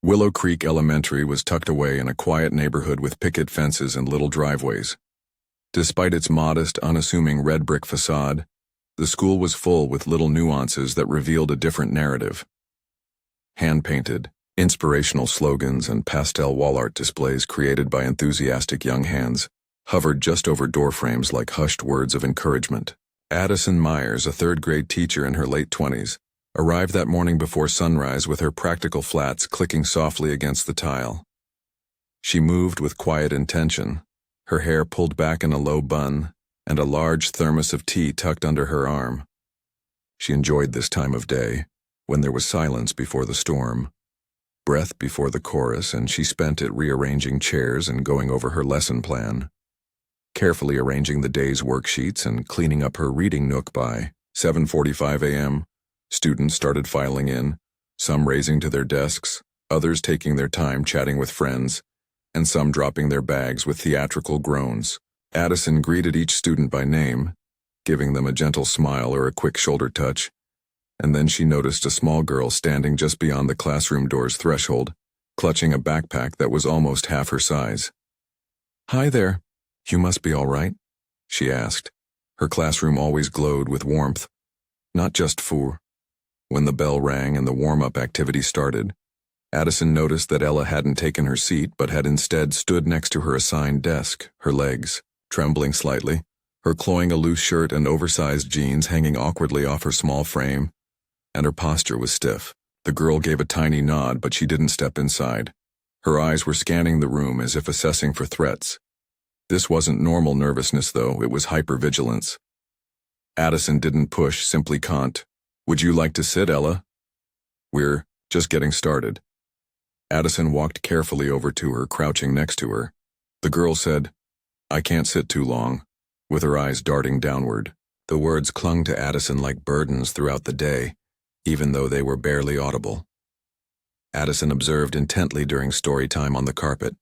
Willow Creek Elementary was tucked away in a quiet neighborhood with picket fences and little driveways. Despite its modest, unassuming red brick facade, the school was full with little nuances that revealed a different narrative. Hand-painted, inspirational slogans and pastel wall art displays created by enthusiastic young hands hovered just over doorframes like hushed words of encouragement. Addison Myers, a third-grade teacher in her late 20s, arrived that morning before sunrise with her practical flats clicking softly against the tile. She moved with quiet intention, her hair pulled back in a low bun, and a large thermos of tea tucked under her arm. She enjoyed this time of day, when there was silence before the storm, breath before the chorus, and she spent it rearranging chairs and going over her lesson plan, carefully arranging the day's worksheets and cleaning up her reading nook. By 7:45 a.m., students started filing in, some racing to their desks, others taking their time chatting with friends, and some dropping their bags with theatrical groans. Addison greeted each student by name, giving them a gentle smile or a quick shoulder touch, and then she noticed a small girl standing just beyond the classroom door's threshold, clutching a backpack that was almost half her size. "Hi there. You must be all right?" she asked. Her classroom always glowed with warmth, not just food. When the bell rang and the warm-up activity started, Addison noticed that Ella hadn't taken her seat but had instead stood next to her assigned desk, her legs trembling slightly, her clawing a loose shirt and oversized jeans hanging awkwardly off her small frame, and her posture was stiff. The girl gave a tiny nod, but she didn't step inside. Her eyes were scanning the room as if assessing for threats. This wasn't normal nervousness, though, it was hypervigilance. Addison didn't push, simply conned. "Would you like to sit, Ella?" "We're just getting started." Addison walked carefully over to her, crouching next to her. The girl said, "I can't sit too long," with her eyes darting downward. The words clung to Addison like burdens throughout the day, even though they were barely audible. Addison observed intently during story time on the carpet,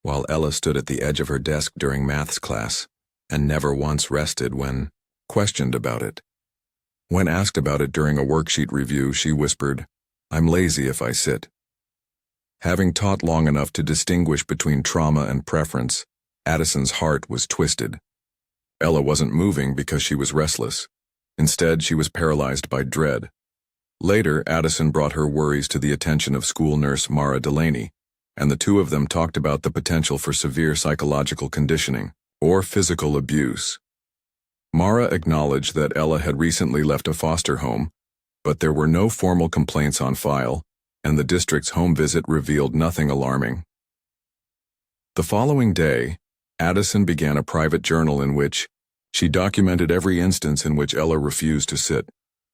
while Ella stood at the edge of her desk during maths class, and never once rested when questioned about it. When asked about it during a worksheet review, she whispered, "I'm lazy if I sit." Having taught long enough to distinguish between trauma and preference, Addison's heart was twisted. Ella wasn't moving because she was restless. Instead, she was paralyzed by dread. Later, Addison brought her worries to the attention of school nurse Mara Delaney, and the two of them talked about the potential for severe psychological conditioning or physical abuse. Mara acknowledged that Ella had recently left a foster home, but there were no formal complaints on file, and the district's home visit revealed nothing alarming. The following day, Addison began a private journal in which she documented every instance in which Ella refused to sit,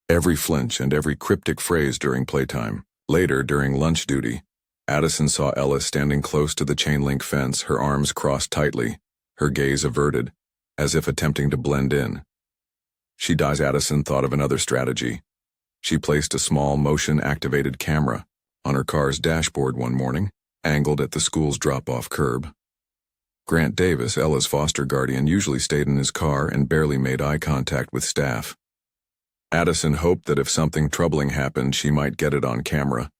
every flinch and every cryptic phrase during playtime. Later, during lunch duty, Addison saw Ella standing close to the chain-link fence, her arms crossed tightly, her gaze averted, as if attempting to blend in. Addison thought of another strategy. She placed a small motion-activated camera on her car's dashboard one morning, angled at the school's drop-off curb. Grant Davis, Ella's foster guardian, usually stayed in his car and barely made eye contact with staff. Addison hoped that if something troubling happened, she might get it on camera.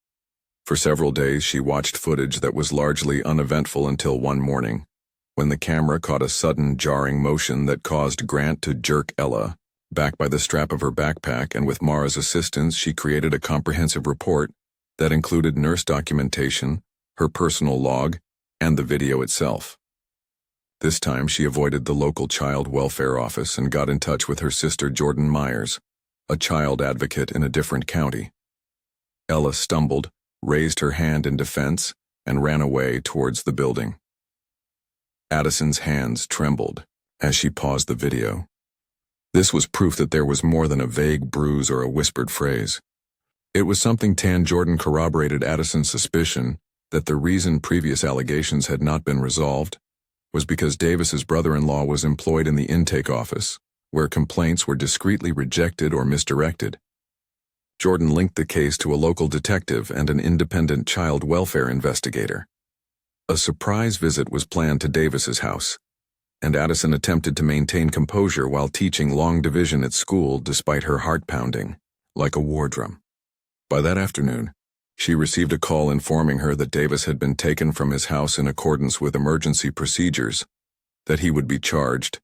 For several days, she watched footage that was largely uneventful until one morning, when the camera caught a sudden, jarring motion that caused Grant to jerk Ella back by the strap of her backpack, and with Mara's assistance, she created a comprehensive report that included nurse documentation, her personal log, and the video itself. This time, she avoided the local child welfare office and got in touch with her sister Jordan Myers, a child advocate in a different county. Ella stumbled, raised her hand in defense, and ran away towards the building. Addison's hands trembled as she paused the video. This was proof that there was more than a vague bruise or a whispered phrase. It was something Jordan corroborated Addison's suspicion that the reason previous allegations had not been resolved was because Davis's brother-in-law was employed in the intake office, where complaints were discreetly rejected or misdirected. Jordan linked the case to a local detective and an independent child welfare investigator. A surprise visit was planned to Davis's house, and Addison attempted to maintain composure while teaching long division at school despite her heart pounding like a war drum. By that afternoon, She received a call informing her that Davis had been taken from his house in accordance with emergency procedures, that he would be charged,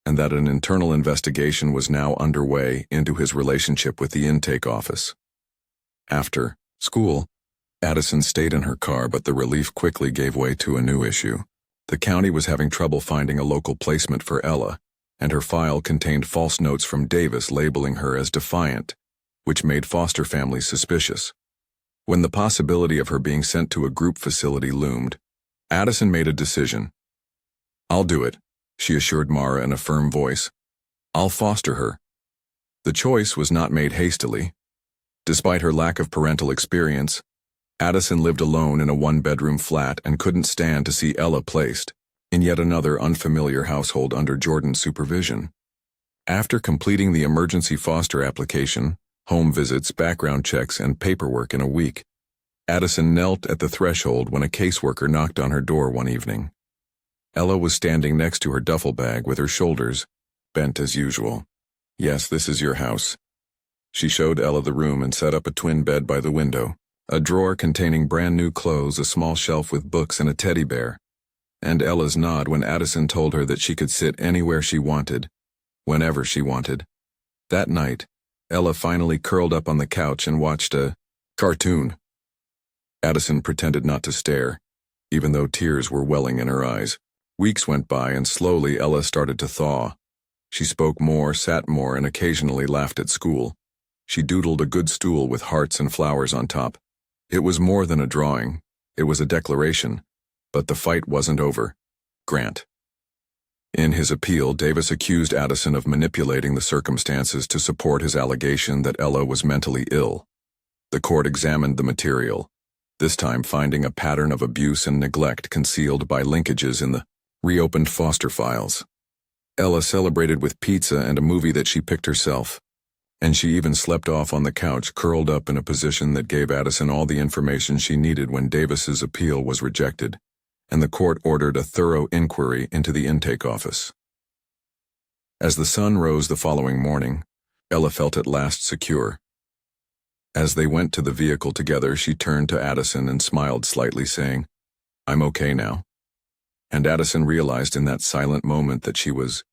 and that an internal investigation was now underway into his relationship with the intake office. After school, Addison stayed in her car, but the relief quickly gave way to a new issue. The county was having trouble finding a local placement for Ella, and her file contained false notes from Davis labeling her as defiant, which made foster families suspicious. When the possibility of her being sent to a group facility loomed, Addison made a decision. "I'll do it," she assured Mara in a firm voice. "I'll foster her." The choice was not made hastily. Despite her lack of parental experience, Addison lived alone in a one-bedroom flat and couldn't stand to see Ella placed in yet another unfamiliar household under Jordan's supervision. After completing the emergency foster application, home visits, background checks, and paperwork in a week, Addison knelt at the threshold when a caseworker knocked on her door one evening. Ella was standing next to her duffel bag with her shoulders bent as usual. "Yes, this is your house." She showed Ella the room and set up a twin bed by the window, a drawer containing brand new clothes, a small shelf with books, and a teddy bear. And Ella's nod when Addison told her that she could sit anywhere she wanted, whenever she wanted. That night, Ella finally curled up on the couch and watched a cartoon. Addison pretended not to stare, even though tears were welling in her eyes. Weeks went by, and slowly Ella started to thaw. She spoke more, sat more, and occasionally laughed at school. She doodled a good stool with hearts and flowers on top. It was more than a drawing. It was a declaration. But the fight wasn't over. Grant. In his appeal, Davis accused Addison of manipulating the circumstances to support his allegation that Ella was mentally ill. The court examined the material, this time finding a pattern of abuse and neglect concealed by linkages in the reopened foster files. Ella celebrated with pizza and a movie that she picked herself, and she even slept off on the couch, curled up in a position that gave Addison all the information she needed when Davis's appeal was rejected, and the court ordered a thorough inquiry into the intake office. As the sun rose the following morning, Ella felt at last secure. As they went to the vehicle together, she turned to Addison and smiled slightly, saying, "I'm okay now." And Addison realized in that silent moment that she was